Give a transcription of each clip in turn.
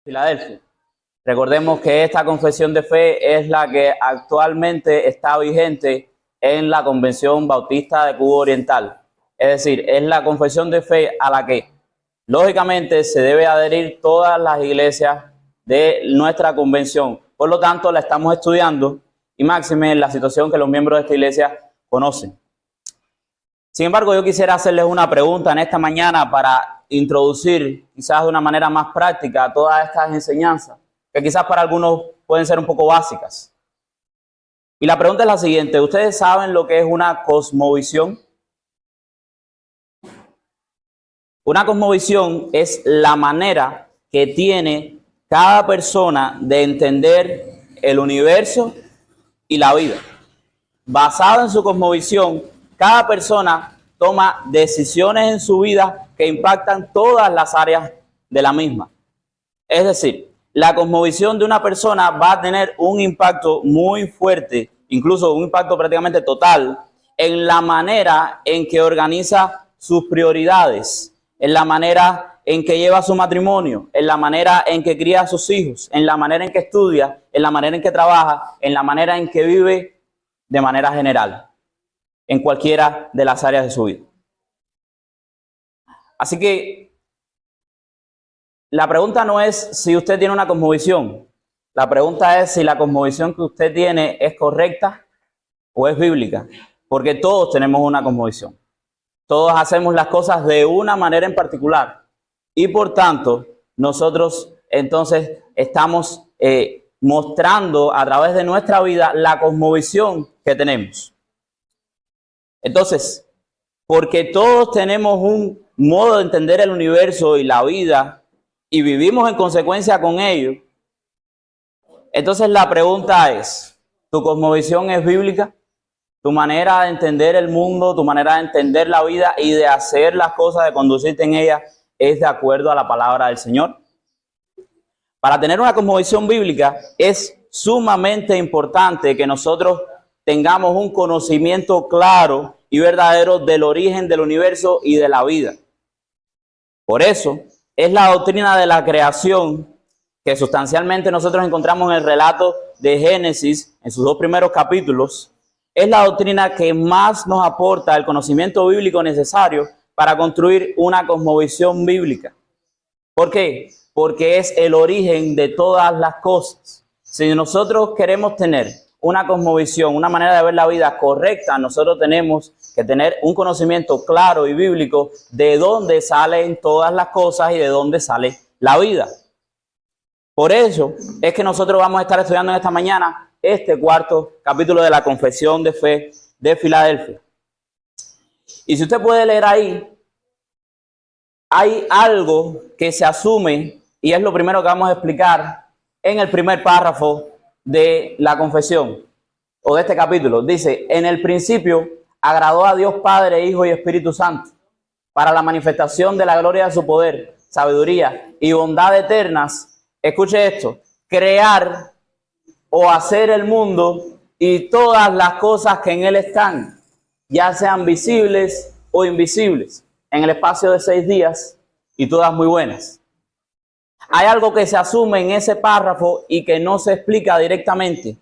Filadelfia. Recordemos que esta confesión de fe es la que actualmente está vigente en la Convención Bautista de Cuba Oriental. Es decir, es la confesión de fe a la que, lógicamente, se debe adherir todas las iglesias de nuestra convención. Por lo tanto, la estamos estudiando y máxime en la situación que los miembros de esta iglesia conocen. Sin embargo, yo quisiera hacerles una pregunta en esta mañana para introducir quizás de una manera más práctica todas estas enseñanzas, que quizás para algunos pueden ser un poco básicas. Y la pregunta es la siguiente: ¿ustedes saben lo que es una cosmovisión? Una cosmovisión es la manera que tiene cada persona de entender el universo y la vida. Basado en su cosmovisión, cada persona toma decisiones en su vida que impactan todas las áreas de la misma. Es decir, la cosmovisión de una persona va a tener un impacto muy fuerte, incluso un impacto prácticamente total, en la manera en que organiza sus prioridades, en la manera en que lleva su matrimonio, en la manera en que cría a sus hijos, en la manera en que estudia, en la manera en que trabaja, en la manera en que vive de manera general, en cualquiera de las áreas de su vida. Así que la pregunta no es si usted tiene una cosmovisión. La pregunta es si la cosmovisión que usted tiene es correcta o es bíblica. Porque todos tenemos una cosmovisión. Todos hacemos las cosas de una manera en particular. Y por tanto, nosotros entonces estamos mostrando a través de nuestra vida la cosmovisión que tenemos. Entonces, porque todos tenemos un modo de entender el universo y la vida y vivimos en consecuencia con ello, entonces la pregunta es: ¿tu cosmovisión es bíblica? ¿Tu manera de entender el mundo, tu manera de entender la vida y de hacer las cosas, de conducirte en ella, es de acuerdo a la palabra del Señor? Para tener una cosmovisión bíblica es sumamente importante que nosotros tengamos un conocimiento claro y verdadero del origen del universo y de la vida. Por eso es la doctrina de la creación que sustancialmente nosotros encontramos en el relato de Génesis, en sus 2 primeros capítulos, es la doctrina que más nos aporta el conocimiento bíblico necesario para construir una cosmovisión bíblica. ¿Por qué? Porque es el origen de todas las cosas. Si nosotros queremos tener una cosmovisión, una manera de ver la vida correcta, nosotros tenemos que tener un conocimiento claro y bíblico de dónde salen todas las cosas y de dónde sale la vida. Por eso es que nosotros vamos a estar estudiando en esta mañana este 4º capítulo de la Confesión de Fe de Filadelfia. Y si usted puede leer ahí, hay algo que se asume, y es lo primero que vamos a explicar en el primer párrafo de la confesión, o de este capítulo. Dice: en el principio agradó a Dios Padre, Hijo y Espíritu Santo, para la manifestación de la gloria de su poder, sabiduría y bondad eternas. Escuche esto: crear o hacer el mundo y todas las cosas que en él están, ya sean visibles o invisibles, en el espacio de 6 días, y todas muy buenas. Hay algo que se asume en ese párrafo y que no se explica directamente,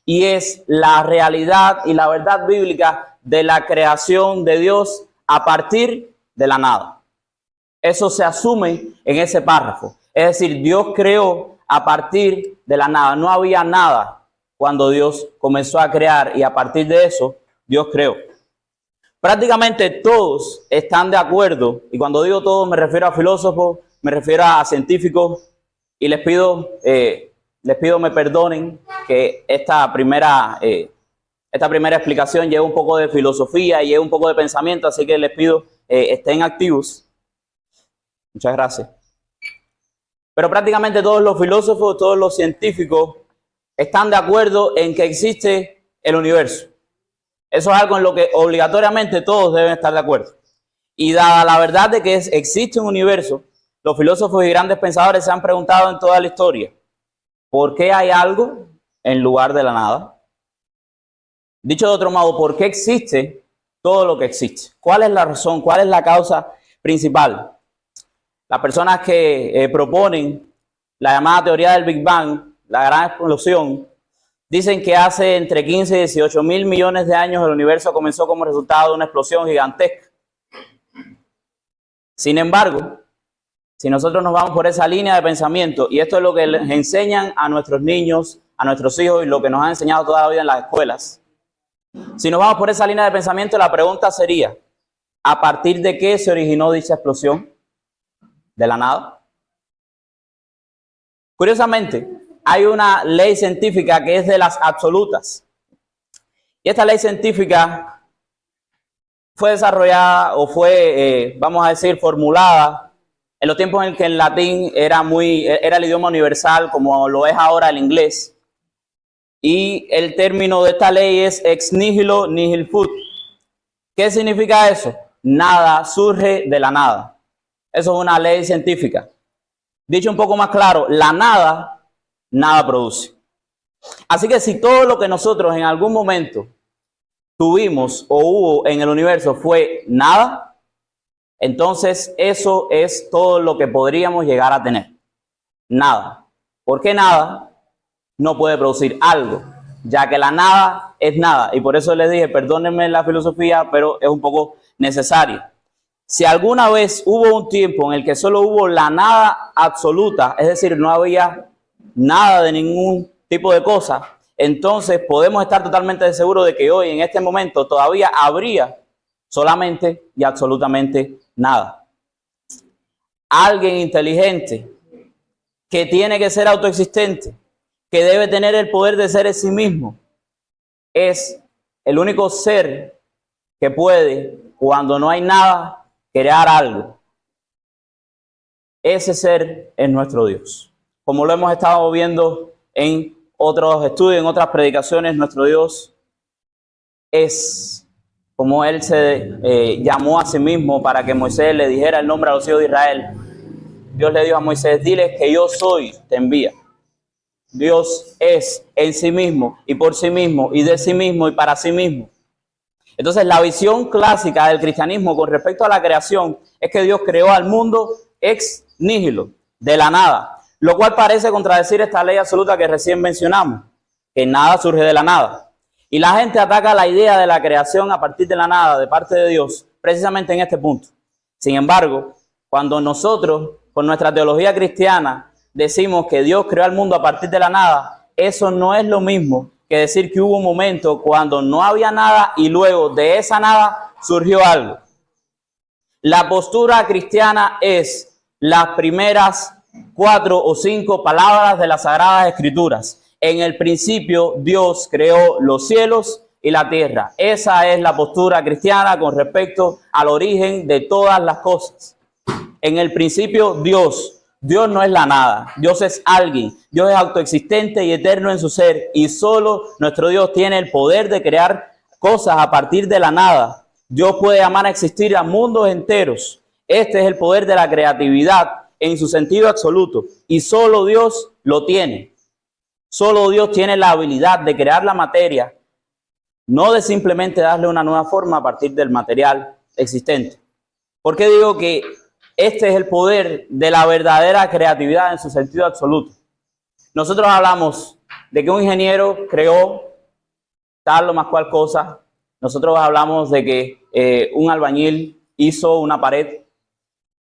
y es la realidad y la verdad bíblica de la creación de Dios a partir de la nada. Eso se asume en ese párrafo. Es decir, Dios creó a partir de la nada. No había nada cuando Dios comenzó a crear, y a partir de eso Dios creó. Prácticamente todos están de acuerdo, y cuando digo todos me refiero a filósofos, me refiero a científicos, y les pido me perdonen que esta primera explicación lleva un poco de filosofía y lleva un poco de pensamiento, así que les pido estén activos. Muchas gracias. Pero prácticamente todos los filósofos, todos los científicos están de acuerdo en que existe el universo. Eso es algo en lo que obligatoriamente todos deben estar de acuerdo. Y dada la verdad de que existe un universo, los filósofos y grandes pensadores se han preguntado en toda la historia: ¿por qué hay algo en lugar de la nada? Dicho de otro modo, ¿por qué existe todo lo que existe? ¿Cuál es la razón? ¿Cuál es la causa principal? Las personas que proponen la llamada teoría del Big Bang, la gran explosión, dicen que hace entre 15 y 18 mil millones de años el universo comenzó como resultado de una explosión gigantesca. Sin embargo, si nosotros nos vamos por esa línea de pensamiento, y esto es lo que les enseñan a nuestros niños, a nuestros hijos, y lo que nos han enseñado toda la vida en las escuelas, si nos vamos por esa línea de pensamiento, la pregunta sería, ¿a partir de qué se originó dicha explosión? ¿De la nada? Curiosamente, hay una ley científica que es de las absolutas. Y esta ley científica fue desarrollada o fue, vamos a decir, formulada en los tiempos en que el latín era el idioma universal, como lo es ahora el inglés. Y el término de esta ley es ex nihilo nihil fuit. ¿Qué significa eso? Nada surge de la nada. Eso es una ley científica. Dicho un poco más claro, la nada, nada produce. Así que si todo lo que nosotros en algún momento tuvimos o hubo en el universo fue nada, entonces eso es todo lo que podríamos llegar a tener. Nada. ¿Por qué nada? No puede producir algo, ya que la nada es nada. Y por eso les dije, perdónenme la filosofía, pero es un poco necesario. Si alguna vez hubo un tiempo en el que solo hubo la nada absoluta, es decir, no había nada de ningún tipo de cosa, entonces podemos estar totalmente seguros de que hoy, en este momento, todavía habría solamente y absolutamente nada. Alguien inteligente que tiene que ser autoexistente, que debe tener el poder de ser en sí mismo, es el único ser que puede, cuando no hay nada, crear algo. Ese ser es nuestro Dios. Como lo hemos estado viendo en otros estudios, en otras predicaciones, nuestro Dios es como Él se llamó a sí mismo para que Moisés le dijera el nombre a los hijos de Israel. Dios le dijo a Moisés, diles que yo soy, te envía. Dios es en sí mismo y por sí mismo y de sí mismo y para sí mismo. Entonces la visión clásica del cristianismo con respecto a la creación es que Dios creó al mundo ex nihilo, de la nada, lo cual parece contradecir esta ley absoluta que recién mencionamos, que nada surge de la nada. Y la gente ataca la idea de la creación a partir de la nada de parte de Dios precisamente en este punto. Sin embargo, cuando nosotros con nuestra teología cristiana decimos que Dios creó al mundo a partir de la nada, eso no es lo mismo que decir que hubo un momento cuando no había nada y luego de esa nada surgió algo. La postura cristiana es las primeras 4 o 5 palabras de las Sagradas Escrituras. En el principio Dios creó los cielos y la tierra. Esa es la postura cristiana con respecto al origen de todas las cosas. En el principio Dios no es la nada, Dios es alguien, Dios es autoexistente y eterno en su ser y solo nuestro Dios tiene el poder de crear cosas a partir de la nada. Dios puede llamar a existir a mundos enteros. Este es el poder de la creatividad en su sentido absoluto y solo Dios lo tiene. Solo Dios tiene la habilidad de crear la materia, no de simplemente darle una nueva forma a partir del material existente. ¿Por qué digo que este es el poder de la verdadera creatividad en su sentido absoluto? Nosotros hablamos de que un ingeniero creó tal o más cual cosa. Nosotros hablamos de que un albañil hizo una pared.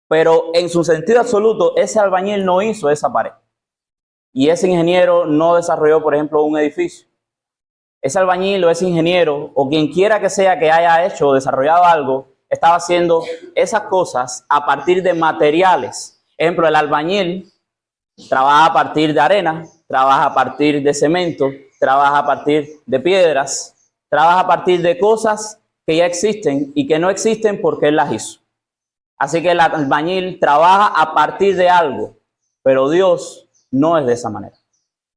Pero en su sentido absoluto, ese albañil no hizo esa pared. Y ese ingeniero no desarrolló, por ejemplo, un edificio. Ese albañil o ese ingeniero, o quien quiera que sea que haya hecho o desarrollado algo, estaba haciendo esas cosas a partir de materiales. Ejemplo, el albañil trabaja a partir de arena, trabaja a partir de cemento, trabaja a partir de piedras, trabaja a partir de cosas que ya existen y que no existen porque él las hizo. Así que el albañil trabaja a partir de algo, pero Dios no es de esa manera.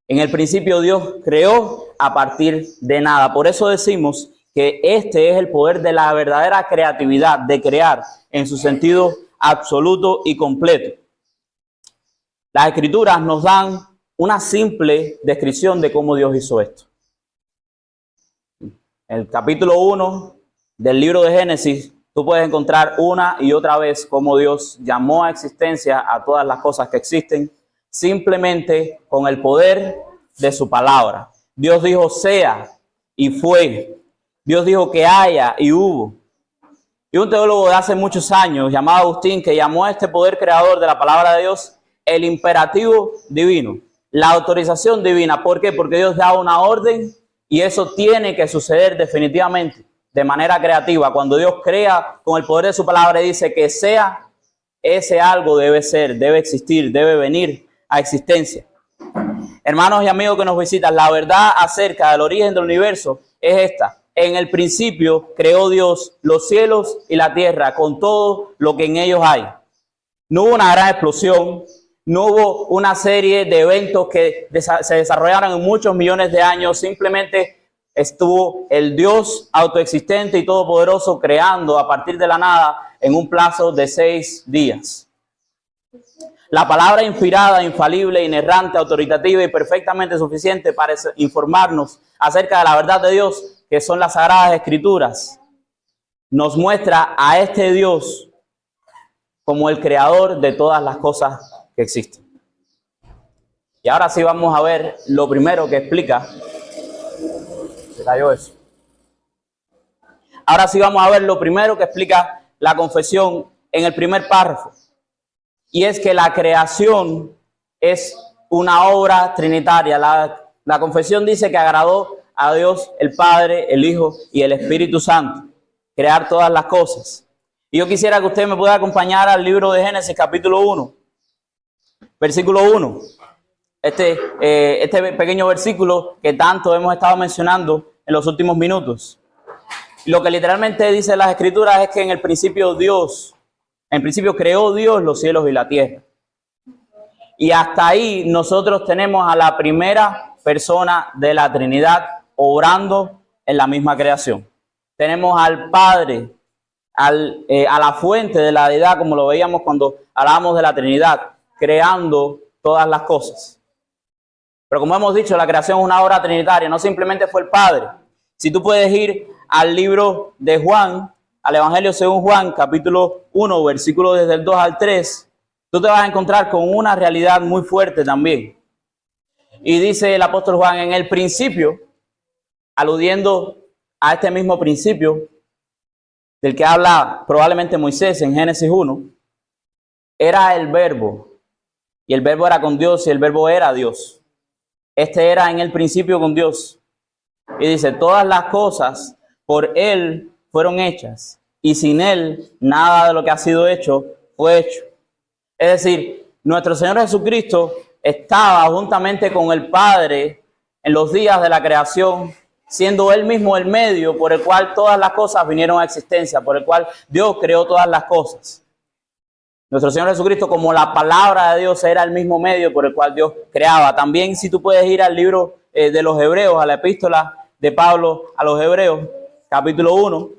En el principio Dios creó a partir de nada. Por eso decimos que este es el poder de la verdadera creatividad, de crear en su sentido absoluto y completo. Las Escrituras nos dan una simple descripción de cómo Dios hizo esto. En el capítulo 1 del libro de Génesis, tú puedes encontrar una y otra vez cómo Dios llamó a existencia a todas las cosas que existen. simplemente con el poder de su palabra. Dios dijo sea y fue. Dios dijo que haya y hubo. Y un teólogo de hace muchos años llamado Agustín, que llamó a este poder creador de la palabra de Dios el imperativo divino, la autorización divina. ¿Por qué? Porque Dios da una orden y eso tiene que suceder definitivamente de manera creativa. Cuando Dios crea con el poder de su palabra y dice que sea, ese algo debe ser, debe existir, debe venir a existencia. Hermanos y amigos que nos visitan, la verdad acerca del origen del universo es esta. En el principio creó Dios los cielos y la tierra con todo lo que en ellos hay. No hubo una gran explosión, no hubo una serie de eventos que se desarrollaron en muchos millones de años. Simplemente estuvo el Dios autoexistente y todopoderoso creando a partir de la nada en un plazo de 6 días. La palabra inspirada, infalible, inerrante, autoritativa y perfectamente suficiente para informarnos acerca de la verdad de Dios, que son las Sagradas Escrituras, nos muestra a este Dios como el creador de todas las cosas que existen. Y ahora sí vamos a ver lo primero que explica. Se cayó eso. Ahora sí vamos a ver lo primero que explica la confesión en el primer párrafo. Y es que la creación es una obra trinitaria. La confesión dice que agradó a Dios el Padre, el Hijo y el Espíritu Santo crear todas las cosas. Y yo quisiera que usted me pueda acompañar al libro de Génesis capítulo 1, versículo 1. Este pequeño versículo que tanto hemos estado mencionando en los últimos minutos. Lo que literalmente dice las Escrituras es que en el principio creó Dios los cielos y la tierra. Y hasta ahí nosotros tenemos a la primera persona de la Trinidad obrando en la misma creación. Tenemos al Padre, a la fuente de la deidad, como lo veíamos cuando hablábamos de la Trinidad, creando todas las cosas. Pero como hemos dicho, la creación es una obra trinitaria, no simplemente fue el Padre. Si tú puedes ir al libro de Juan, al Evangelio según Juan, capítulo 1, versículos desde el 2 al 3, tú te vas a encontrar con una realidad muy fuerte también. Y dice el apóstol Juan, en el principio, aludiendo a este mismo principio del que habla probablemente Moisés en Génesis 1, era el Verbo, y el Verbo era con Dios, y el Verbo era Dios. Este era en el principio con Dios. Y dice, todas las cosas por Él fueron hechas, y sin Él nada de lo que ha sido hecho fue hecho. Es decir, nuestro Señor Jesucristo estaba juntamente con el Padre en los días de la creación, siendo Él mismo el medio por el cual todas las cosas vinieron a existencia, por el cual Dios creó todas las cosas. Nuestro Señor Jesucristo, como la palabra de Dios, era el mismo medio por el cual Dios creaba. También, si tú puedes ir al libro de los Hebreos, a la epístola de Pablo a los Hebreos, capítulo 1,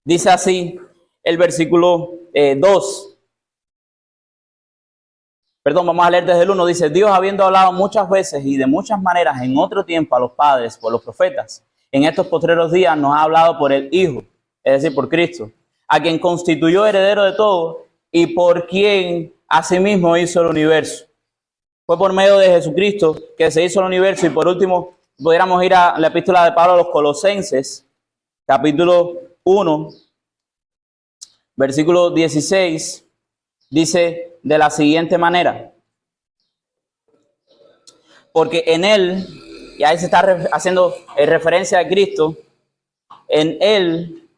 dice así el versículo 2. Perdón, vamos a leer desde el 1. Dice, Dios, habiendo hablado muchas veces y de muchas maneras en otro tiempo a los padres por los profetas, en estos postreros días nos ha hablado por el Hijo, es decir, por Cristo, a quien constituyó heredero de todo y por quien asimismo hizo el universo. Fue por medio de Jesucristo que se hizo el universo. Y por último, pudiéramos ir a la epístola de Pablo a los Colosenses, capítulo 1, versículo 16, dice de la siguiente manera. Porque en Él, y ahí se está haciendo referencia a Cristo, en Él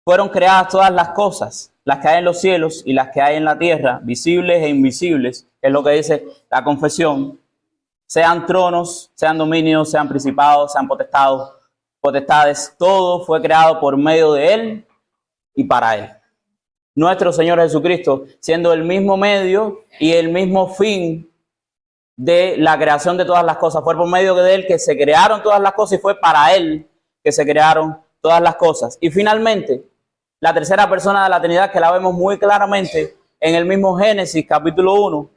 fueron creadas todas las cosas, las que hay en los cielos y las que hay en la tierra, visibles e invisibles, que es lo que dice la confesión, sean tronos, sean dominios, sean principados, sean potestades, todo fue creado por medio de Él y para Él. Nuestro Señor Jesucristo, siendo el mismo medio y el mismo fin de la creación de todas las cosas, fue por medio de Él que se crearon todas las cosas y fue para Él que se crearon todas las cosas. Y finalmente, la tercera persona de la Trinidad, que la vemos muy claramente en el mismo Génesis capítulo 1,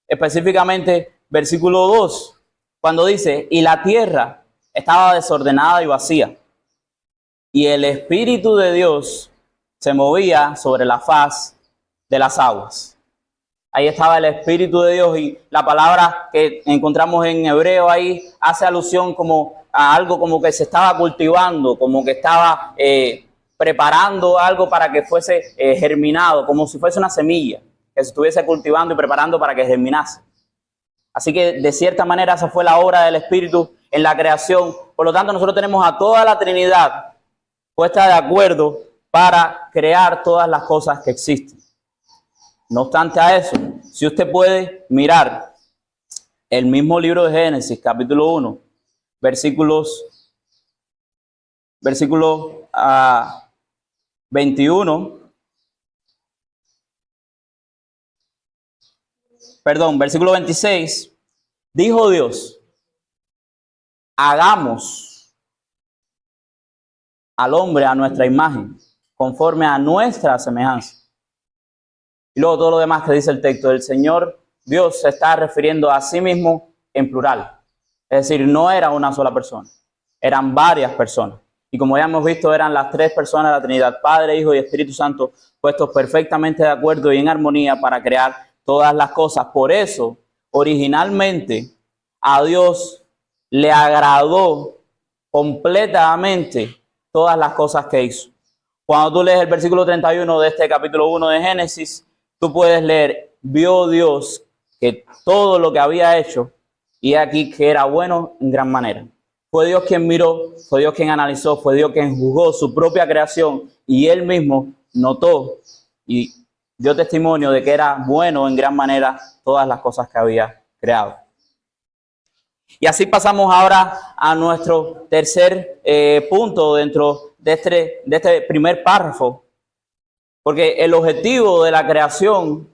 específicamente versículo 2, cuando dice, y la tierra estaba desordenada y vacía, y el Espíritu de Dios se movía sobre la faz de las aguas. Ahí estaba el Espíritu de Dios, y la palabra que encontramos en hebreo ahí hace alusión como a algo como que se estaba cultivando, como que estaba preparando algo para que fuese germinado, como si fuese una semilla que se estuviese cultivando y preparando para que germinase. Así que de cierta manera esa fue la obra del Espíritu en la creación. Por lo tanto, nosotros tenemos a toda la Trinidad puesta de acuerdo para crear todas las cosas que existen. No obstante a eso, si usted puede mirar el mismo libro de Génesis, capítulo 1, versículo 21, versículo 26, dijo Dios, hagamos al hombre a nuestra imagen, conforme a nuestra semejanza. Y luego todo lo demás que dice el texto, el Señor Dios se está refiriendo a sí mismo en plural. Es decir, no era una sola persona, eran varias personas. Y como ya hemos visto, eran las tres personas de la Trinidad, Padre, Hijo y Espíritu Santo, puestos perfectamente de acuerdo y en armonía para crear todas las cosas. Por eso, originalmente, a Dios le agradó completamente todas las cosas que hizo. Cuando tú lees el versículo 31 de este capítulo 1 de Génesis, tú puedes leer, vio Dios que todo lo que había hecho, y aquí que era bueno en gran manera. Fue Dios quien miró, fue Dios quien analizó, fue Dios quien juzgó su propia creación, y Él mismo notó y dio testimonio de que era bueno en gran manera todas las cosas que había creado. Y así pasamos ahora a nuestro tercer punto dentro de este primer párrafo, porque el objetivo de la creación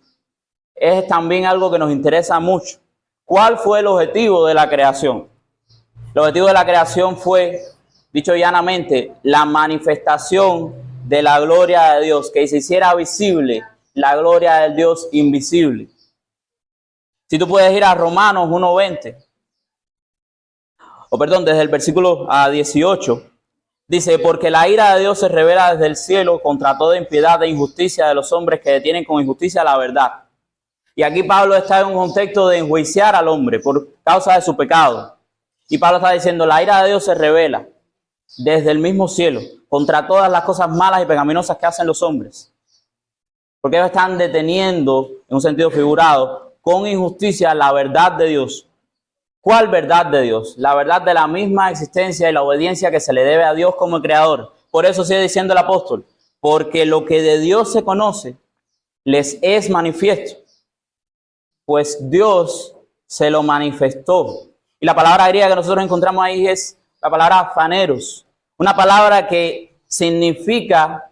es también algo que nos interesa mucho. ¿Cuál fue el objetivo de la creación? El objetivo de la creación fue, dicho llanamente, la manifestación de la gloria de Dios, que se hiciera visible la gloria del Dios invisible. Si tú puedes ir a Romanos 1:20, desde el versículo 18, dice, porque la ira de Dios se revela desde el cielo contra toda impiedad e injusticia de los hombres que detienen con injusticia la verdad. Y aquí Pablo está en un contexto de enjuiciar al hombre por causa de su pecado. Y Pablo está diciendo, la ira de Dios se revela desde el mismo cielo contra todas las cosas malas y pecaminosas que hacen los hombres. Porque ellos están deteniendo, en un sentido figurado, con injusticia la verdad de Dios. ¿Cuál verdad de Dios? La verdad de la misma existencia y la obediencia que se le debe a Dios como creador. Por eso sigue diciendo el apóstol, porque lo que de Dios se conoce les es manifiesto, pues Dios se lo manifestó. Y la palabra griega que nosotros encontramos ahí es la palabra phaneros, una palabra que significa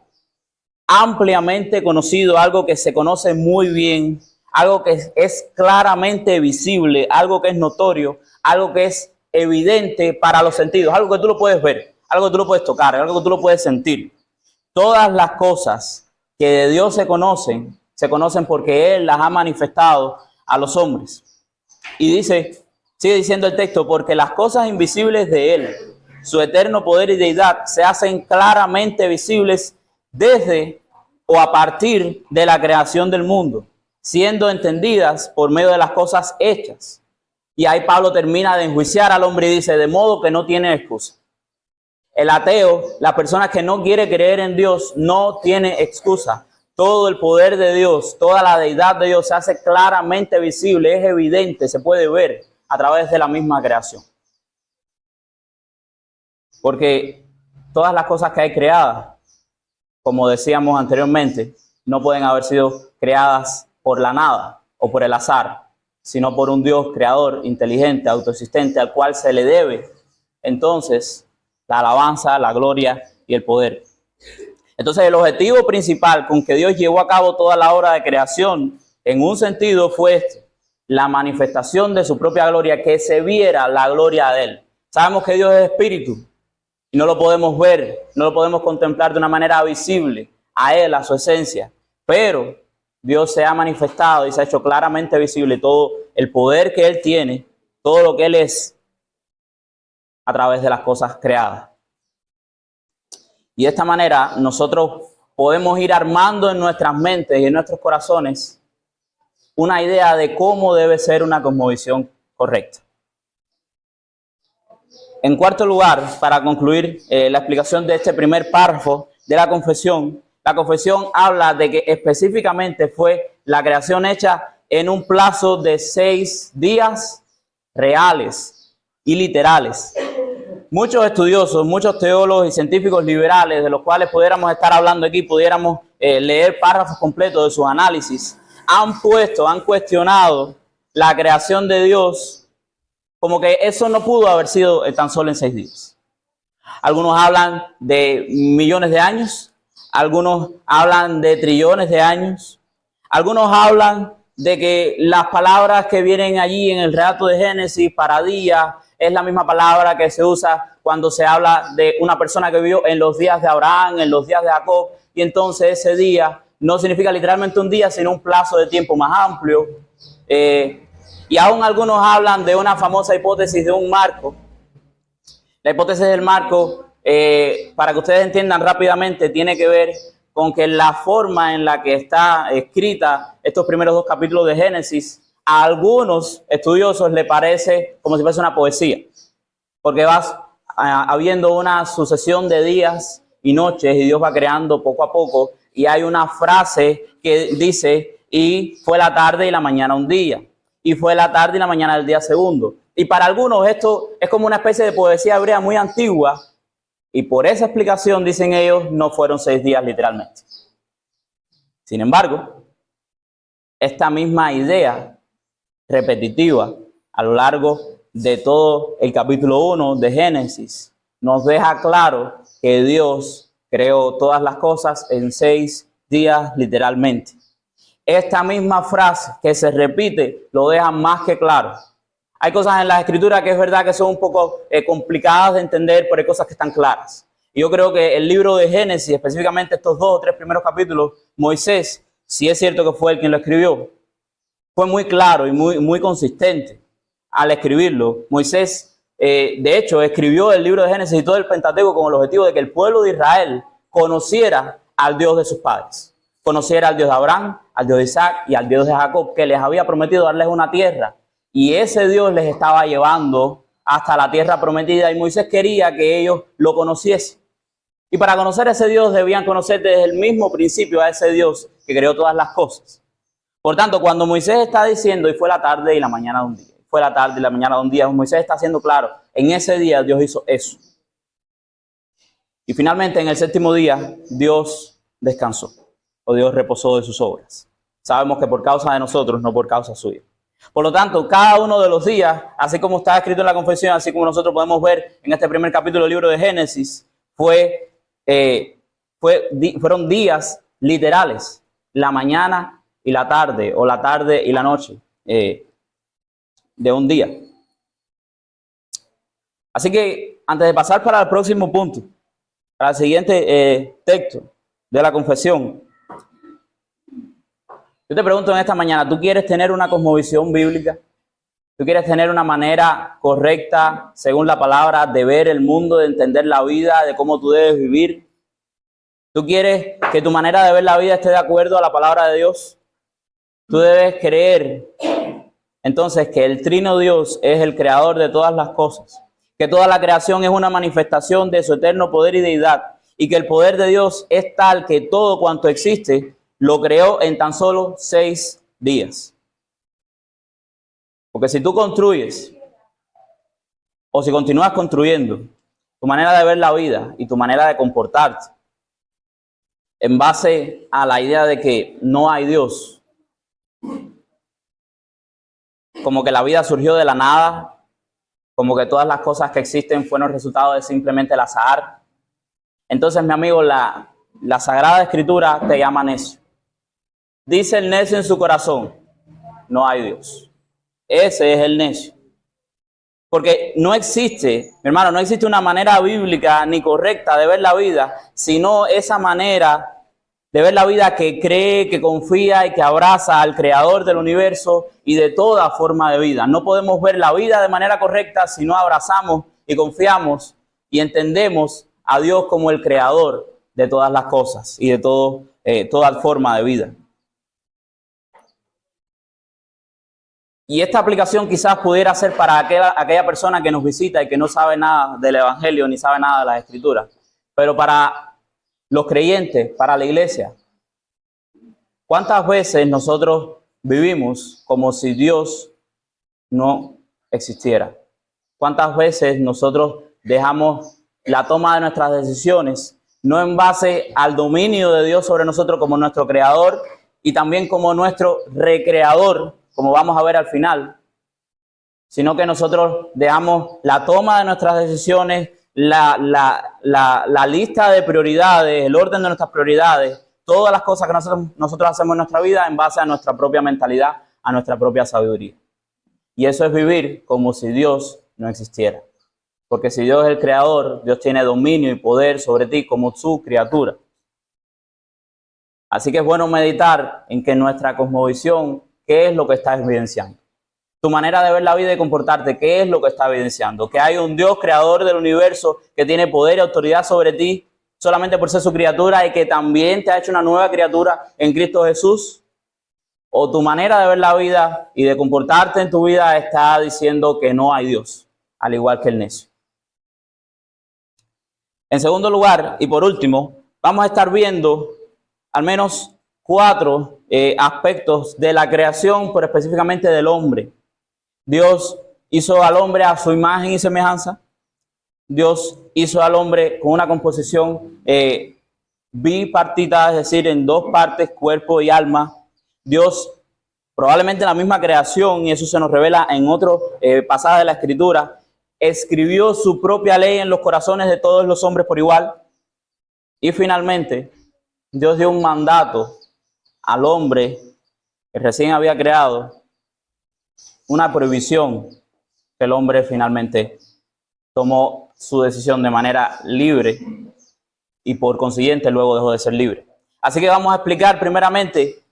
ampliamente conocido, algo que se conoce muy bien, algo que es claramente visible, algo que es notorio, algo que es evidente para los sentidos, algo que tú lo puedes ver, algo que tú lo puedes tocar, algo que tú lo puedes sentir. Todas las cosas que de Dios se conocen porque Él las ha manifestado a los hombres. Y dice, sigue diciendo el texto, porque las cosas invisibles de Él, su eterno poder y deidad, se hacen claramente visibles desde o a partir de la creación del mundo, siendo entendidas por medio de las cosas hechas. Y ahí Pablo termina de enjuiciar al hombre y dice, de modo que no tiene excusa. El ateo, la persona que no quiere creer en Dios, no tiene excusa. Todo el poder de Dios, toda la deidad de Dios se hace claramente visible, es evidente, se puede ver a través de la misma creación. Porque todas las cosas que hay creadas, como decíamos anteriormente, no pueden haber sido creadas por la nada o por el azar, sino por un Dios creador, inteligente, autoexistente, al cual se le debe entonces la alabanza, la gloria y el poder. Entonces el objetivo principal con que Dios llevó a cabo toda la obra de creación, en un sentido fue este, la manifestación de su propia gloria, que se viera la gloria de Él. Sabemos que Dios es espíritu y no lo podemos ver, no lo podemos contemplar de una manera visible a Él, a su esencia, pero Dios se ha manifestado y se ha hecho claramente visible todo el poder que Él tiene, todo lo que Él es a través de las cosas creadas. Y de esta manera nosotros podemos ir armando en nuestras mentes y en nuestros corazones una idea de cómo debe ser una cosmovisión correcta. En cuarto lugar, para concluir la explicación de este primer párrafo de la confesión habla de que específicamente fue la creación hecha en un plazo de 6 días reales y literales. Muchos estudiosos, muchos teólogos y científicos liberales, de los cuales pudiéramos estar hablando aquí, pudiéramos leer párrafos completos de sus análisis, han cuestionado la creación de Dios como que eso no pudo haber sido tan solo en 6 días. Algunos hablan de millones de años, algunos hablan de trillones de años, algunos hablan de que las palabras que vienen allí en el relato de Génesis para día es la misma palabra que se usa cuando se habla de una persona que vivió en los días de Abraham, en los días de Jacob, y entonces ese día no significa literalmente un día, sino un plazo de tiempo más amplio. Y aún algunos hablan de una famosa hipótesis de un marco. La hipótesis del marco, para que ustedes entiendan rápidamente, tiene que ver con que la forma en la que está escrita estos primeros 2 capítulos de Génesis, a algunos estudiosos le parece como si fuese una poesía, porque vas habiendo una sucesión de días y noches y Dios va creando poco a poco, y hay una frase que dice, y fue la tarde y la mañana un día, y fue la tarde y la mañana del día segundo. Y para algunos esto es como una especie de poesía hebrea muy antigua, y por esa explicación, dicen ellos, no fueron 6 días literalmente. Sin embargo, esta misma idea repetitiva a lo largo de todo el capítulo 1 de Génesis nos deja claro que Dios creó todas las cosas en 6 días literalmente. Esta misma frase que se repite lo deja más que claro. Hay cosas en las escrituras que es verdad que son un poco complicadas de entender, pero hay cosas que están claras. Y yo creo que el libro de Génesis, específicamente estos 2 o 3 primeros capítulos, Moisés, si es cierto que fue él quien lo escribió, fue muy claro y muy consistente al escribirlo. Moisés, de hecho, escribió el libro de Génesis y todo el Pentateuco con el objetivo de que el pueblo de Israel conociera al Dios de sus padres. Conociera al Dios de Abraham, al Dios de Isaac y al Dios de Jacob, que les había prometido darles una tierra. Y ese Dios les estaba llevando hasta la tierra prometida y Moisés quería que ellos lo conociesen. Y para conocer a ese Dios debían conocer desde el mismo principio a ese Dios que creó todas las cosas. Por tanto, cuando Moisés está diciendo, y fue la tarde y la mañana de un día, fue la tarde y la mañana de un día, Moisés está haciendo claro, en ese día Dios hizo eso. Y finalmente, en el 7º día, Dios descansó, o Dios reposó de sus obras. Sabemos que por causa de nosotros, no por causa suya. Por lo tanto, cada uno de los días, así como está escrito en la confesión, así como nosotros podemos ver en este primer capítulo del libro de Génesis, fueron días literales, la mañana y la tarde, o la tarde y la noche de un día. Así que antes de pasar para el próximo punto, para el siguiente texto de la confesión, yo te pregunto en esta mañana, ¿tú quieres tener una cosmovisión bíblica? ¿Tú quieres tener una manera correcta, según la palabra, de ver el mundo, de entender la vida, de cómo tú debes vivir? ¿Tú quieres que tu manera de ver la vida esté de acuerdo a la palabra de Dios? Tú debes creer, entonces, que el Trino Dios es el creador de todas las cosas, que toda la creación es una manifestación de su eterno poder y deidad, y que el poder de Dios es tal que todo cuanto existe lo creó en tan solo 6 días. Porque si tú construyes, o si continúas construyendo, tu manera de ver la vida y tu manera de comportarte, en base a la idea de que no hay Dios, como que la vida surgió de la nada, como que todas las cosas que existen fueron resultado de simplemente el azar, entonces, mi amigo, la Sagrada Escritura te llama necio. Dice el necio en su corazón, no hay Dios. Ese es el necio. Porque no existe, mi hermano, no existe una manera bíblica ni correcta de ver la vida, sino esa manera de ver la vida que cree, que confía y que abraza al creador del universo y de toda forma de vida. No podemos ver la vida de manera correcta si no abrazamos y confiamos y entendemos a Dios como el creador de todas las cosas y de toda forma de vida. Y esta aplicación quizás pudiera ser para aquella persona que nos visita y que no sabe nada del Evangelio ni sabe nada de las Escrituras. Pero para los creyentes, para la iglesia, ¿cuántas veces nosotros vivimos como si Dios no existiera? ¿Cuántas veces nosotros dejamos la toma de nuestras decisiones no en base al dominio de Dios sobre nosotros como nuestro creador y también como nuestro recreador, como vamos a ver al final, sino que nosotros dejamos la toma de nuestras decisiones, la lista de prioridades, el orden de nuestras prioridades, todas las cosas que nosotros hacemos en nuestra vida en base a nuestra propia mentalidad, a nuestra propia sabiduría. Y eso es vivir como si Dios no existiera. Porque si Dios es el creador, Dios tiene dominio y poder sobre ti como su criatura. Así que es bueno meditar en que nuestra cosmovisión, ¿qué es lo que está evidenciando? Tu manera de ver la vida y comportarte, ¿qué es lo que está evidenciando? Que hay un Dios creador del universo que tiene poder y autoridad sobre ti solamente por ser su criatura y que también te ha hecho una nueva criatura en Cristo Jesús. O tu manera de ver la vida y de comportarte en tu vida está diciendo que no hay Dios, al igual que el necio. En segundo lugar, y por último, vamos a estar viendo al menos 4 aspectos de la creación, pero específicamente del hombre. Dios hizo al hombre a su imagen y semejanza. Dios hizo al hombre con una composición bipartita, es decir, en 2 partes, cuerpo y alma. Dios, probablemente en la misma creación, y eso se nos revela en otro pasaje de la Escritura, escribió su propia ley en los corazones de todos los hombres por igual. Y finalmente, Dios dio un mandato al hombre que recién había creado, una prohibición que el hombre finalmente tomó su decisión de manera libre y por consiguiente luego dejó de ser libre. Así que vamos a explicar primeramente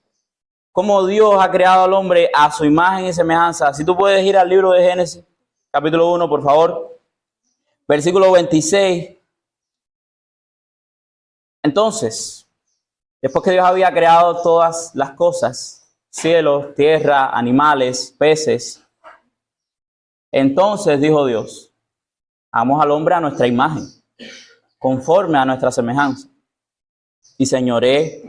cómo Dios ha creado al hombre a su imagen y semejanza. Si tú puedes ir al libro de Génesis, capítulo 1, por favor, versículo 26. Entonces, después que Dios había creado todas las cosas, cielos, tierra, animales, peces, entonces dijo Dios, hagamos al hombre a nuestra imagen, conforme a nuestra semejanza, y señoré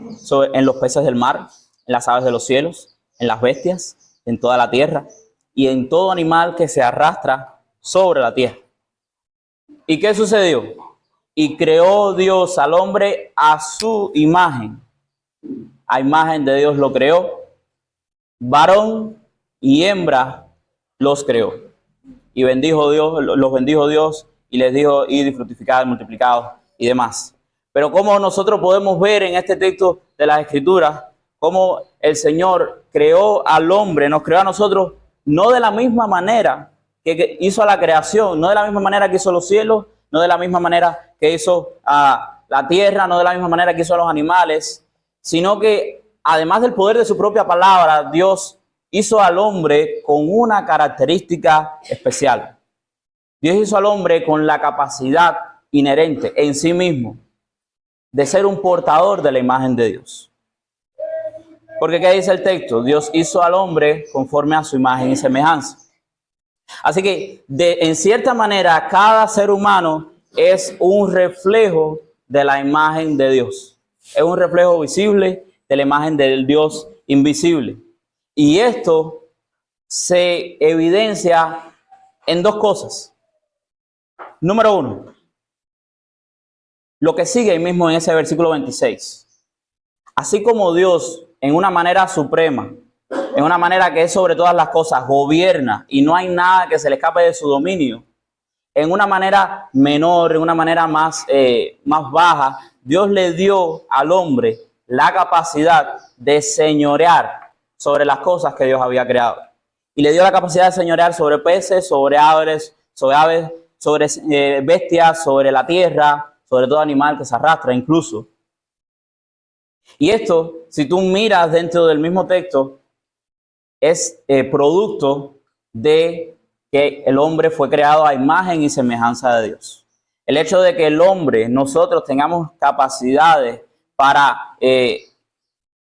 en los peces del mar, en las aves de los cielos, en las bestias, en toda la tierra, y en todo animal que se arrastra sobre la tierra. ¿Y qué sucedió? Y creó Dios al hombre a su imagen. A imagen de Dios lo creó. Varón y hembra los creó. Y bendijo Dios, los bendijo Dios y les dijo, id y fructificad, multiplicados y demás. Pero como nosotros podemos ver en este texto de las Escrituras, cómo el Señor creó al hombre, nos creó a nosotros, no de la misma manera que hizo a la creación, no de la misma manera que hizo los cielos, no de la misma manera que hizo a la tierra, no de la misma manera que hizo a los animales, sino que además del poder de su propia palabra, Dios hizo al hombre con una característica especial. Dios hizo al hombre con la capacidad inherente en sí mismo de ser un portador de la imagen de Dios. Porque ¿qué dice el texto? Dios hizo al hombre conforme a su imagen y semejanza. Así que, en cierta manera, cada ser humano es un reflejo de la imagen de Dios. Es un reflejo visible de la imagen del Dios invisible. Y esto se evidencia en 2 cosas. Número 1, lo que sigue ahí mismo en ese versículo 26. Así como Dios, en una manera suprema, en una manera que es sobre todas las cosas, gobierna y no hay nada que se le escape de su dominio, en una manera menor, en una manera más baja, Dios le dio al hombre la capacidad de señorear sobre las cosas que Dios había creado. Y le dio la capacidad de señorear sobre peces, sobre aves, sobre bestias, sobre la tierra, sobre todo animal que se arrastra incluso. Y esto, si tú miras dentro del mismo texto, es producto de que el hombre fue creado a imagen y semejanza de Dios. El hecho de que el hombre, nosotros tengamos capacidades para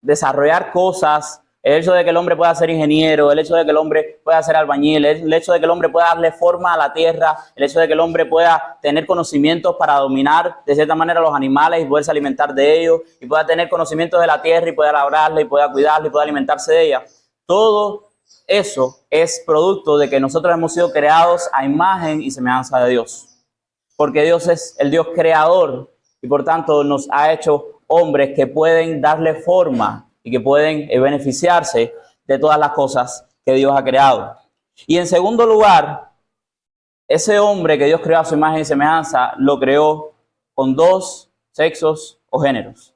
desarrollar cosas, El hecho de que el hombre pueda ser ingeniero, el hecho de que el hombre pueda ser albañil, el hecho de que el hombre pueda darle forma a la tierra, el hecho de que el hombre pueda tener conocimientos para dominar de cierta manera los animales y poderse alimentar de ellos, y pueda tener conocimientos de la tierra y pueda labrarla y pueda cuidarla y pueda alimentarse de ella. Todo eso es producto de que nosotros hemos sido creados a imagen y semejanza de Dios. Porque Dios es el Dios creador y por tanto nos ha hecho hombres que pueden darle forma y que pueden beneficiarse de todas las cosas que Dios ha creado. Y en segundo lugar, ese hombre que Dios creó a su imagen y semejanza, lo creó con dos sexos o géneros.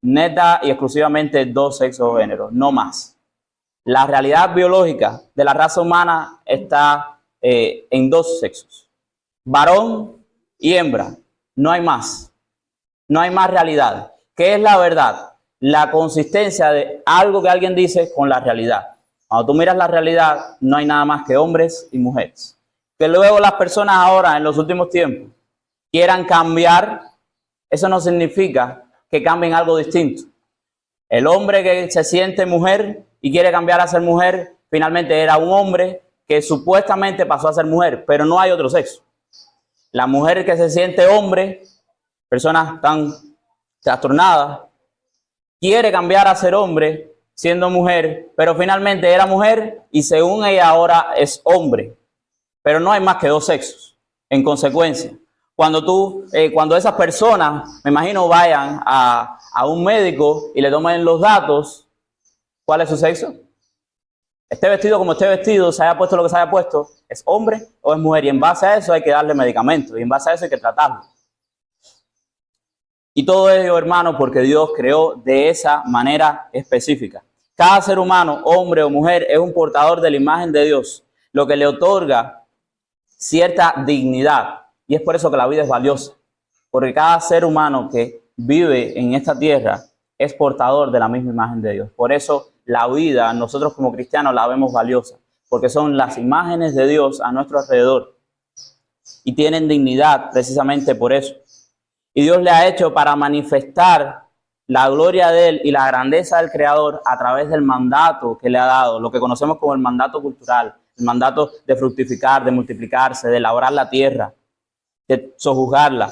Neta y exclusivamente dos sexos o géneros, no más. La realidad biológica de la raza humana está en dos sexos. Varón y hembra. No hay más. No hay más realidad. ¿Qué es la verdad? La consistencia de algo que alguien dice con la realidad. Cuando tú miras la realidad, no hay nada más que hombres y mujeres. Que luego las personas ahora, en los últimos tiempos, quieran cambiar, eso no significa que cambien algo distinto. El hombre que se siente mujer y quiere cambiar a ser mujer, finalmente era un hombre que supuestamente pasó a ser mujer, pero no hay otro sexo. La mujer que se siente hombre, personas tan trastornadas, quiere cambiar a ser hombre siendo mujer, pero finalmente era mujer y según ella ahora es hombre. Pero no hay más que dos sexos. En consecuencia, cuando esas personas, me imagino, vayan a un médico y le tomen los datos, ¿cuál es su sexo? Esté vestido como esté vestido, se haya puesto lo que se haya puesto, ¿es hombre o es mujer? Y en base a eso hay que darle medicamentos y en base a eso hay que tratarlo. Y todo ello, hermano, porque Dios creó de esa manera específica. Cada ser humano, hombre o mujer, es un portador de la imagen de Dios, lo que le otorga cierta dignidad. Y es por eso que la vida es valiosa, porque cada ser humano que vive en esta tierra es portador de la misma imagen de Dios. Por eso la vida, nosotros como cristianos la vemos valiosa, porque son las imágenes de Dios a nuestro alrededor y tienen dignidad precisamente por eso. Y Dios le ha hecho para manifestar la gloria de Él y la grandeza del Creador a través del mandato que le ha dado, lo que conocemos como el mandato cultural, el mandato de fructificar, de multiplicarse, de labrar la tierra, de sojuzgarla.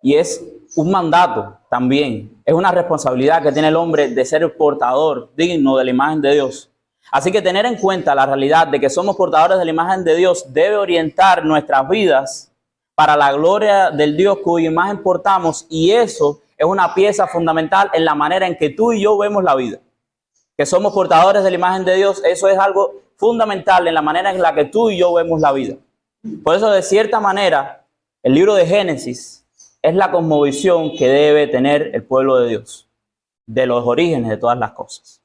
Y es un mandato también, es una responsabilidad que tiene el hombre de ser el portador digno de la imagen de Dios. Así que tener en cuenta la realidad de que somos portadores de la imagen de Dios debe orientar nuestras vidas para la gloria del Dios cuya imagen portamos, y eso es una pieza fundamental en la manera en que tú y yo vemos la vida. Que somos portadores de la imagen de Dios, eso es algo fundamental en la manera en la que tú y yo vemos la vida. Por eso, de cierta manera, el libro de Génesis es la cosmovisión que debe tener el pueblo de Dios, de los orígenes de todas las cosas.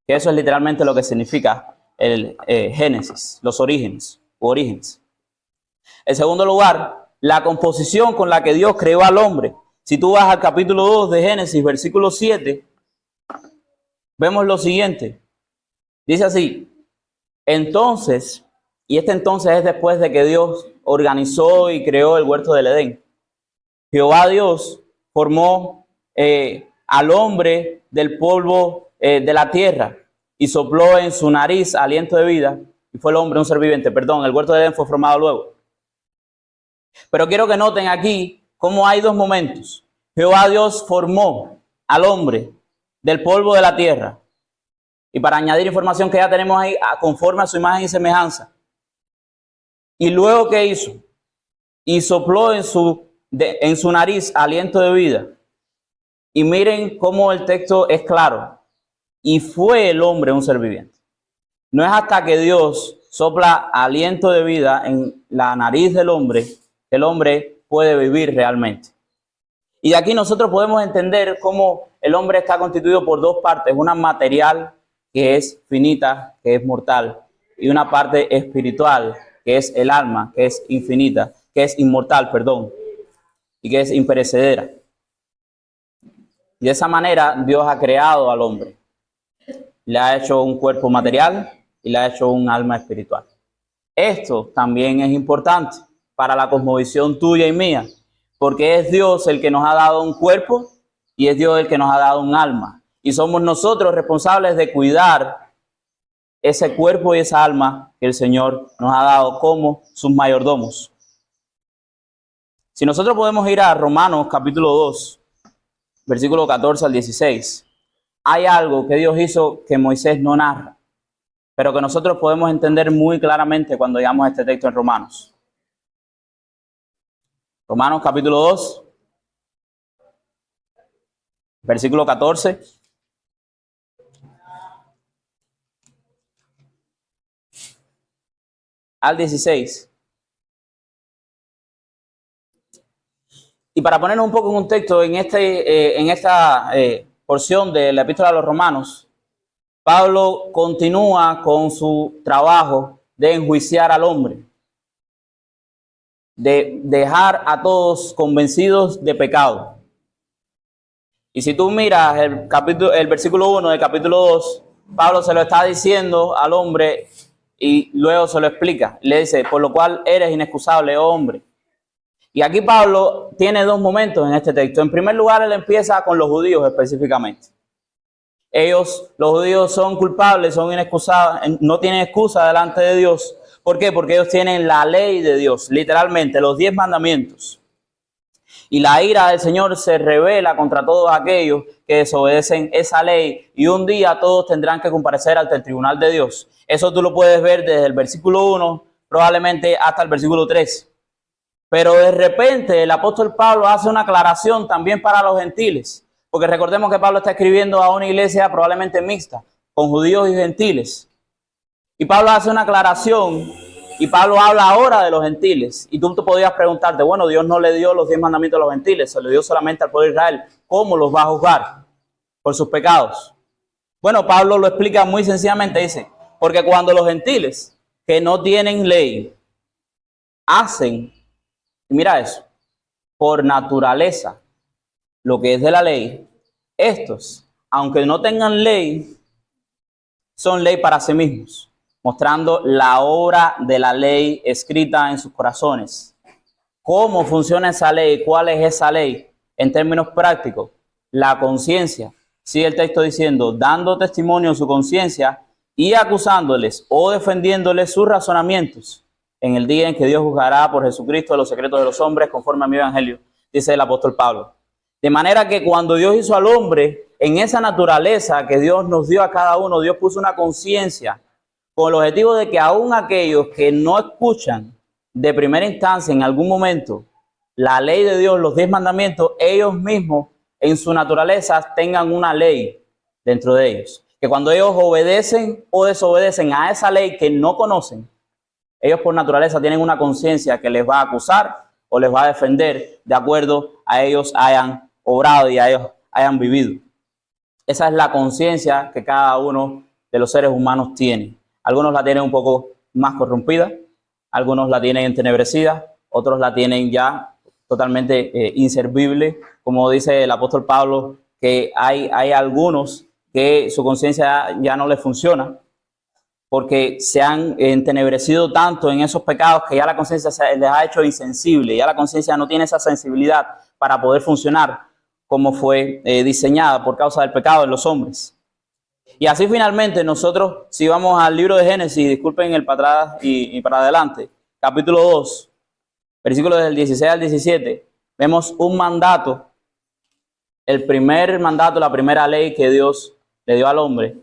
Que eso es literalmente lo que significa el Génesis, los orígenes o orígenes. En segundo lugar, la composición con la que Dios creó al hombre. Si tú vas al capítulo 2 de Génesis, versículo 7, vemos lo siguiente. Dice así: entonces, y este entonces es después de que Dios organizó y creó el huerto del Edén. Jehová Dios formó al hombre del polvo de la tierra y sopló en su nariz aliento de vida, y fue el hombre un ser viviente. Perdón, el huerto de Edén fue formado luego. Pero quiero que noten aquí cómo hay dos momentos. Jehová Dios formó al hombre del polvo de la tierra. Y para añadir información que ya tenemos ahí, conforme a su imagen y semejanza. Y luego, ¿qué hizo? Y sopló en su nariz aliento de vida. Y miren cómo el texto es claro. Y fue el hombre un ser viviente. No es hasta que Dios sopla aliento de vida en la nariz del hombre que el hombre puede vivir realmente. Y de aquí nosotros podemos entender cómo el hombre está constituido por dos partes. Una material, que es finita, que es mortal, y una parte espiritual, que es el alma, que es infinita, que es inmortal, perdón, y que es imperecedera. Y de esa manera Dios ha creado al hombre. Le ha hecho un cuerpo material y le ha hecho un alma espiritual. Esto también es importante para la cosmovisión tuya y mía, porque es Dios el que nos ha dado un cuerpo y es Dios el que nos ha dado un alma. Y somos nosotros responsables de cuidar ese cuerpo y esa alma que el Señor nos ha dado como sus mayordomos. Si nosotros podemos ir a Romanos capítulo 2, versículo 14 al 16, hay algo que Dios hizo que Moisés no narra, pero que nosotros podemos entender muy claramente cuando llegamos a este texto en Romanos. Romanos capítulo 2, versículo 14 al 16. Y para ponernos un poco en contexto en esta porción de la Epístola a los Romanos, Pablo continúa con su trabajo de enjuiciar al hombre, de dejar a todos convencidos de pecado. Y si tú miras el versículo 1 del capítulo 2, Pablo se lo está diciendo al hombre y luego se lo explica. Le dice, por lo cual eres inexcusable, oh hombre. Y aquí Pablo tiene dos momentos en este texto. En primer lugar, él empieza con los judíos específicamente. Los judíos son culpables, son inexcusables, no tienen excusa delante de Dios. ¿Por qué? Porque ellos tienen la ley de Dios, literalmente, los 10 mandamientos. Y la ira del Señor se revela contra todos aquellos que desobedecen esa ley. Y un día todos tendrán que comparecer ante el tribunal de Dios. Eso tú lo puedes ver desde el versículo 1, probablemente hasta el versículo 3. Pero de repente el apóstol Pablo hace una aclaración también para los gentiles. Porque recordemos que Pablo está escribiendo a una iglesia probablemente mixta, con judíos y gentiles. Y Pablo hace una aclaración y Pablo habla ahora de los gentiles. Y tú te podías preguntarte, bueno, Dios no le dio los 10 mandamientos a los gentiles, se lo dio solamente al pueblo de Israel. ¿Cómo los va a juzgar? Por sus pecados. Bueno, Pablo lo explica muy sencillamente, dice, porque cuando los gentiles que no tienen ley hacen, mira eso, por naturaleza, lo que es de la ley, estos, aunque no tengan ley, son ley para sí mismos, mostrando la obra de la ley escrita en sus corazones. ¿Cómo funciona esa ley? ¿Cuál es esa ley? En términos prácticos, la conciencia. Sigue el texto diciendo, dando testimonio en su conciencia y acusándoles o defendiéndoles sus razonamientos en el día en que Dios juzgará por Jesucristo los secretos de los hombres conforme a mi evangelio, dice el apóstol Pablo. De manera que cuando Dios hizo al hombre, en esa naturaleza que Dios nos dio a cada uno, Dios puso una conciencia con el objetivo de que aún aquellos que no escuchan de primera instancia en algún momento la ley de Dios, los 10 mandamientos, ellos mismos en su naturaleza tengan una ley dentro de ellos. Que cuando ellos obedecen o desobedecen a esa ley que no conocen, ellos por naturaleza tienen una conciencia que les va a acusar o les va a defender de acuerdo a ellos hayan obrado y a ellos hayan vivido. Esa es la conciencia que cada uno de los seres humanos tiene. Algunos la tienen un poco más corrompida, algunos la tienen entenebrecida, otros la tienen ya totalmente inservible. Como dice el apóstol Pablo, que hay algunos que su conciencia ya no les funciona porque se han entenebrecido tanto en esos pecados que ya la conciencia les ha hecho insensible, ya la conciencia no tiene esa sensibilidad para poder funcionar como fue diseñada por causa del pecado en los hombres. Y así finalmente nosotros, si vamos al libro de Génesis, disculpen el para atrás y para adelante, capítulo 2, versículos del 16 al 17, vemos un mandato, el primer mandato, la primera ley que Dios le dio al hombre.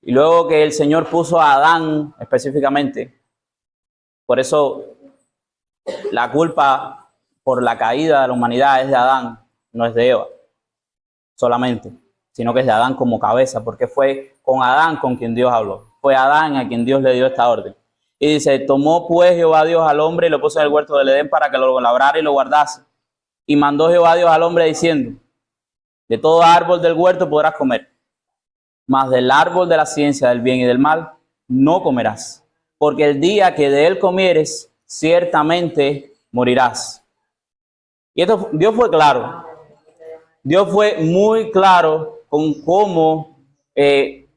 Y luego que el Señor puso a Adán específicamente, por eso la culpa por la caída de la humanidad es de Adán, no es de Eva solamente, sino que es de Adán como cabeza, porque fue con Adán con quien Dios habló. Fue Adán a quien Dios le dio esta orden. Y dice, tomó pues Jehová Dios al hombre y lo puso en el huerto del Edén para que lo labrara y lo guardase. Y mandó Jehová Dios al hombre diciendo, de todo árbol del huerto podrás comer, mas del árbol de la ciencia del bien y del mal no comerás, porque el día que de él comieres, ciertamente morirás. Y esto, Dios fue claro. Dios fue muy claro con cómo, qué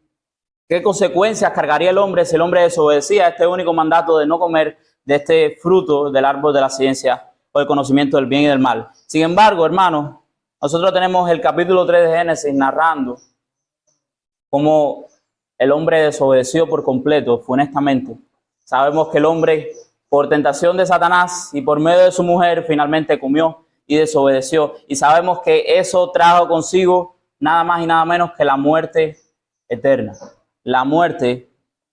consecuencias cargaría el hombre si el hombre desobedecía este único mandato de no comer de este fruto del árbol de la ciencia o del conocimiento del bien y del mal. Sin embargo, hermanos, Nosotros tenemos el capítulo 3 de Génesis narrando cómo el hombre desobedeció por completo, funestamente. Sabemos que el hombre, por tentación de Satanás y por medio de su mujer, finalmente comió y desobedeció. Y sabemos que eso trajo consigo nada más y nada menos que la muerte eterna. La muerte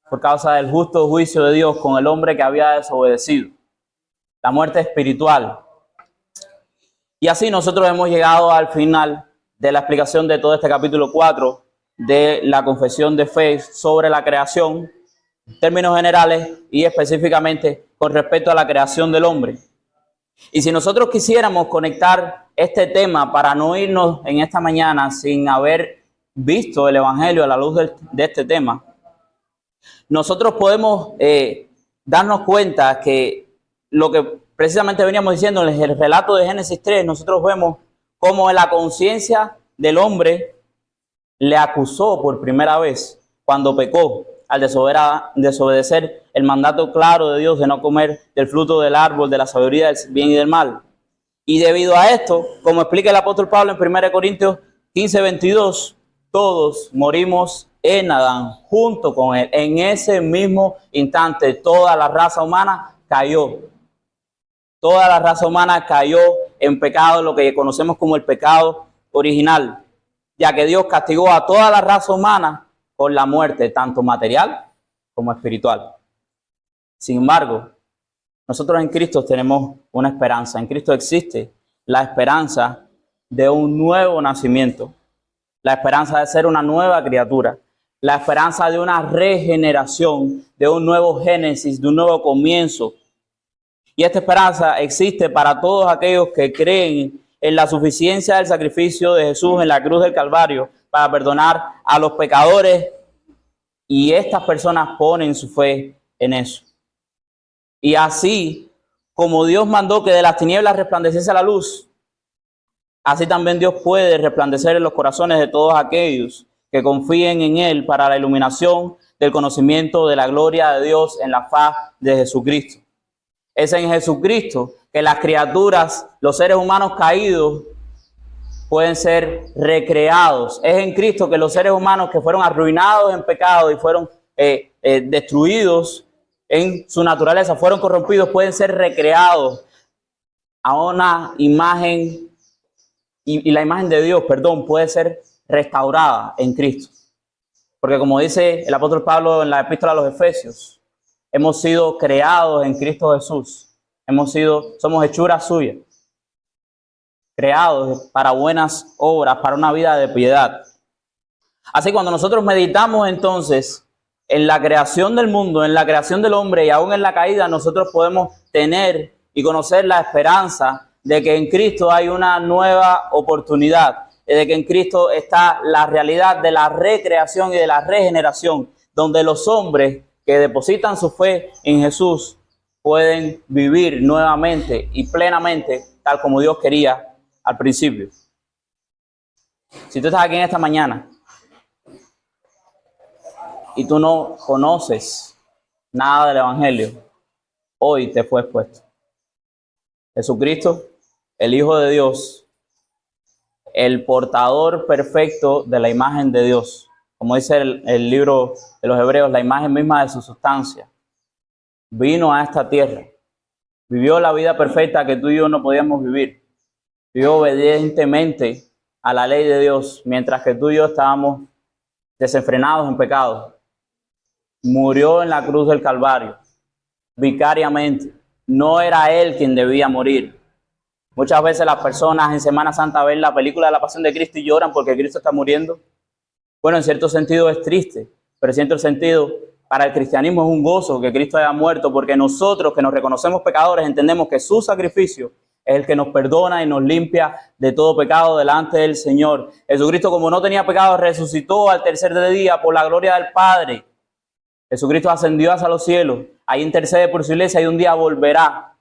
por causa del justo juicio de Dios con el hombre que había desobedecido. La muerte espiritual. Y así nosotros hemos llegado al final de la explicación de todo este capítulo 4 de la confesión de fe sobre la creación, en términos generales y específicamente con respecto a la creación del hombre. Y si nosotros quisiéramos conectar este tema para no irnos en esta mañana sin haber visto el Evangelio a la luz de este tema, nosotros podemos darnos cuenta que lo que precisamente veníamos diciendo en el relato de Génesis 3, nosotros vemos cómo la conciencia del hombre le acusó por primera vez cuando pecó al desobedecer el mandato claro de Dios de no comer del fruto del árbol de la sabiduría del bien y del mal. Y debido a esto, como explica el apóstol Pablo en 1 Corintios 15:22, todos morimos en Adán junto con él. En ese mismo instante, toda la raza humana cayó. Toda la raza humana cayó en pecado, lo que conocemos como el pecado original, ya que Dios castigó a toda la raza humana con la muerte, tanto material como espiritual. Sin embargo, nosotros en Cristo tenemos una esperanza. En Cristo existe la esperanza de un nuevo nacimiento, la esperanza de ser una nueva criatura, la esperanza de una regeneración, de un nuevo génesis, de un nuevo comienzo. Y esta esperanza existe para todos aquellos que creen en la suficiencia del sacrificio de Jesús en la cruz del Calvario para perdonar a los pecadores, y estas personas ponen su fe en eso. Y así como Dios mandó que de las tinieblas resplandeciese la luz, así también Dios puede resplandecer en los corazones de todos aquellos que confíen en Él para la iluminación del conocimiento de la gloria de Dios en la faz de Jesucristo. Es en Jesucristo que las criaturas, los seres humanos caídos, pueden ser recreados. Es en Cristo que los seres humanos que fueron arruinados en pecado y fueron destruidos en su naturaleza, fueron corrompidos, pueden ser recreados a una imagen, y la imagen de Dios, puede ser restaurada en Cristo. Porque como dice el apóstol Pablo en la epístola a los Efesios, hemos sido creados en Cristo Jesús. Somos hechuras suyas, creados para buenas obras, para una vida de piedad. Así cuando nosotros meditamos entonces en la creación del mundo, en la creación del hombre y aún en la caída, nosotros podemos tener y conocer la esperanza de que en Cristo hay una nueva oportunidad, de que en Cristo está la realidad de la recreación y de la regeneración, donde los hombres que depositan su fe en Jesús pueden vivir nuevamente y plenamente tal como Dios quería al principio. Si tú estás aquí en esta mañana y tú no conoces nada del Evangelio, hoy te fue expuesto. Jesucristo, el Hijo de Dios, el portador perfecto de la imagen de Dios, como dice el libro de los Hebreos, la imagen misma de su sustancia, vino a esta tierra, vivió la vida perfecta que tú y yo no podíamos vivir, vivió obedientemente a la ley de Dios, mientras que tú y yo estábamos desenfrenados en pecado. Murió en la cruz del Calvario, vicariamente. No era Él quien debía morir. Muchas veces las personas en Semana Santa ven la película de la Pasión de Cristo y lloran porque Cristo está muriendo. Bueno, en cierto sentido es triste, pero en cierto sentido para el cristianismo es un gozo que Cristo haya muerto, porque nosotros que nos reconocemos pecadores entendemos que su sacrificio es el que nos perdona y nos limpia de todo pecado delante del Señor. Jesucristo, como no tenía pecado, resucitó al tercer día por la gloria del Padre. Jesucristo ascendió hacia los cielos, ahí intercede por su iglesia y un día volverá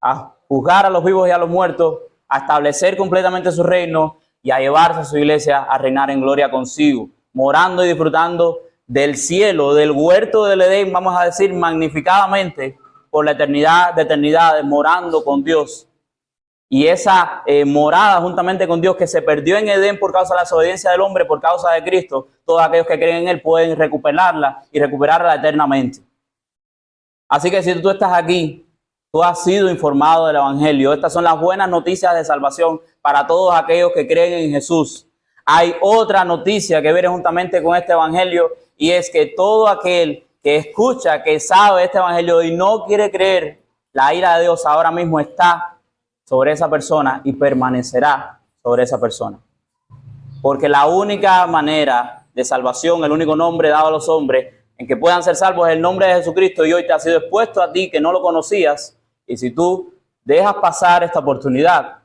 a juzgar a los vivos y a los muertos, a establecer completamente su reino y a llevarse a su iglesia a reinar en gloria consigo, morando y disfrutando del cielo, del huerto del Edén, vamos a decir magnificadamente, por la eternidad de eternidades, morando con Dios y esa morada juntamente con Dios que se perdió en Edén por causa de la desobediencia del hombre, por causa de Cristo, todos aquellos que creen en Él pueden recuperarla y recuperarla eternamente. Así que si tú estás aquí, tú has sido informado del Evangelio. Estas son las buenas noticias de salvación para todos aquellos que creen en Jesús. Hay otra noticia que viene juntamente con este Evangelio, y es que todo aquel que escucha, que sabe este Evangelio y no quiere creer, la ira de Dios ahora mismo está sobre esa persona y permanecerá sobre esa persona. Porque la única manera de salvación, el único nombre dado a los hombres en que puedan ser salvos es el nombre de Jesucristo, y hoy te ha sido expuesto a ti que no lo conocías, y si tú dejas pasar esta oportunidad,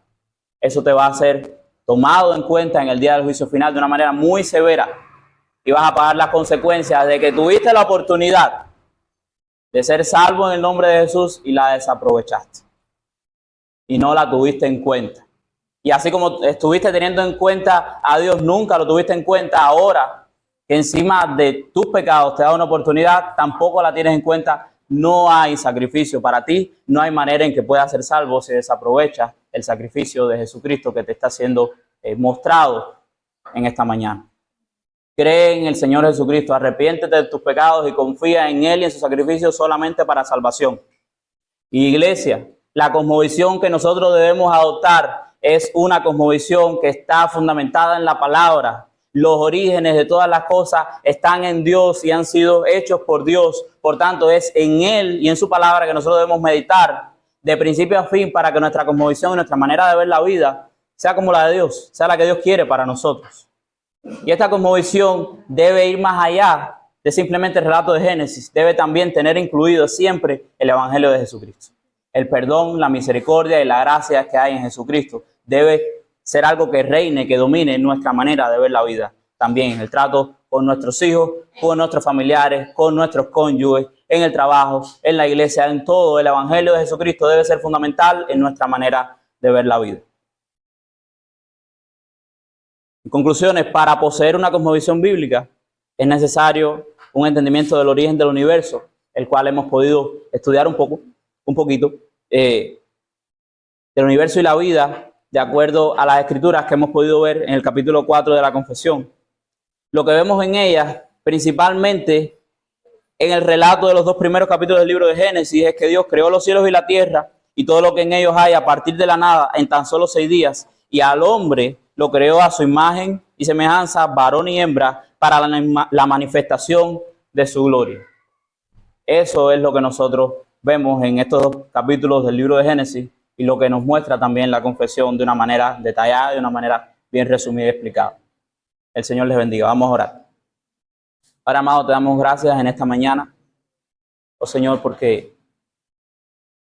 eso te va a ser tomado en cuenta en el día del juicio final de una manera muy severa, y vas a pagar las consecuencias de que tuviste la oportunidad de ser salvo en el nombre de Jesús y la desaprovechaste y no la tuviste en cuenta. Y así como estuviste teniendo en cuenta a Dios, nunca lo tuviste en cuenta, ahora que encima de tus pecados te da una oportunidad, tampoco la tienes en cuenta. No hay sacrificio para ti, no hay manera en que puedas ser salvo si desaprovechas el sacrificio de Jesucristo que te está siendo mostrado en esta mañana. Cree en el Señor Jesucristo, arrepiéntete de tus pecados y confía en Él y en su sacrificio solamente para salvación. Iglesia, la cosmovisión que nosotros debemos adoptar es una cosmovisión que está fundamentada en la palabra. Los orígenes de todas las cosas están en Dios y han sido hechos por Dios. Por tanto, es en Él y en su palabra que nosotros debemos meditar de principio a fin para que nuestra cosmovisión y nuestra manera de ver la vida sea como la de Dios, sea la que Dios quiere para nosotros. Y esta cosmovisión debe ir más allá de simplemente el relato de Génesis. Debe también tener incluido siempre el Evangelio de Jesucristo. El perdón, la misericordia y la gracia que hay en Jesucristo debe ser algo que reine, que domine nuestra manera de ver la vida. También en el trato con nuestros hijos, con nuestros familiares, con nuestros cónyuges, en el trabajo, en la iglesia, en todo. El Evangelio de Jesucristo debe ser fundamental en nuestra manera de ver la vida. En conclusiones, para poseer una cosmovisión bíblica es necesario un entendimiento del origen del universo, el cual hemos podido estudiar un poquito, del universo y la vida, de acuerdo a las escrituras que hemos podido ver en el capítulo 4 de la Confesión. Lo que vemos en ellas, principalmente en el relato de los dos primeros capítulos del libro de Génesis, es que Dios creó los cielos y la tierra y todo lo que en ellos hay a partir de la nada en tan solo 6 días, y al hombre lo creó a su imagen y semejanza, varón y hembra, para la manifestación de su gloria. Eso es lo que nosotros vemos en estos dos capítulos del libro de Génesis y lo que nos muestra también la confesión de una manera detallada, de una manera bien resumida y explicada. El Señor les bendiga. Vamos a orar. Ahora, amado, te damos gracias en esta mañana, oh Señor, porque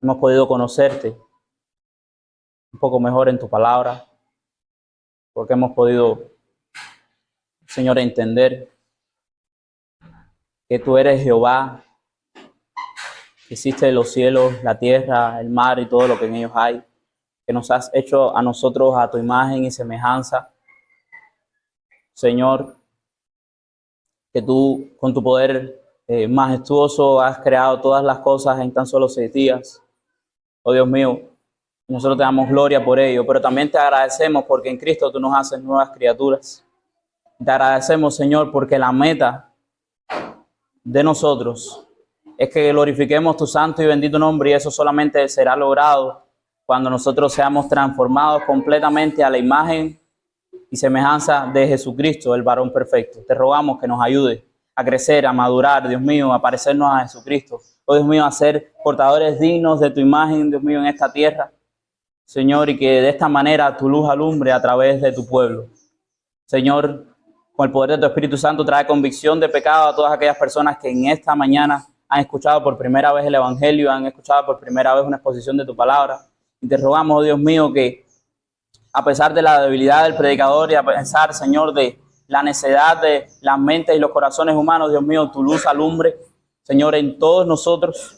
hemos podido conocerte un poco mejor en tu palabra, porque hemos podido, Señor, entender que tú eres Jehová, que hiciste los cielos, la tierra, el mar y todo lo que en ellos hay, que nos has hecho a nosotros a tu imagen y semejanza. Señor, que tú con tu poder majestuoso has creado todas las cosas en tan solo 6 días. Oh Dios mío, nosotros te damos gloria por ello, pero también te agradecemos porque en Cristo tú nos haces nuevas criaturas. Te agradecemos, Señor, porque la meta de nosotros es que glorifiquemos tu santo y bendito nombre, y eso solamente será logrado cuando nosotros seamos transformados completamente a la imagen y semejanza de Jesucristo, el varón perfecto. Te rogamos que nos ayude a crecer, a madurar, Dios mío, a parecernos a Jesucristo. Oh Dios mío, a ser portadores dignos de tu imagen, Dios mío, en esta tierra. Señor, y que de esta manera tu luz alumbre a través de tu pueblo. Señor, con el poder de tu Espíritu Santo trae convicción de pecado a todas aquellas personas que en esta mañana han escuchado por primera vez el Evangelio, han escuchado por primera vez una exposición de tu palabra. Y te rogamos, oh Dios mío, que a pesar de la debilidad del predicador y a pesar, Señor, de la necedad de las mentes y los corazones humanos, Dios mío, tu luz alumbre, Señor, en todos nosotros,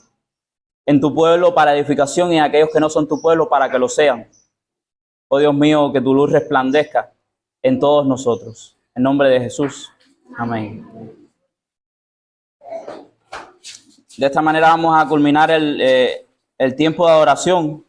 en tu pueblo para edificación y en aquellos que no son tu pueblo para que lo sean. Oh Dios mío, que tu luz resplandezca en todos nosotros. En nombre de Jesús. Amén. De esta manera vamos a culminar el tiempo de adoración.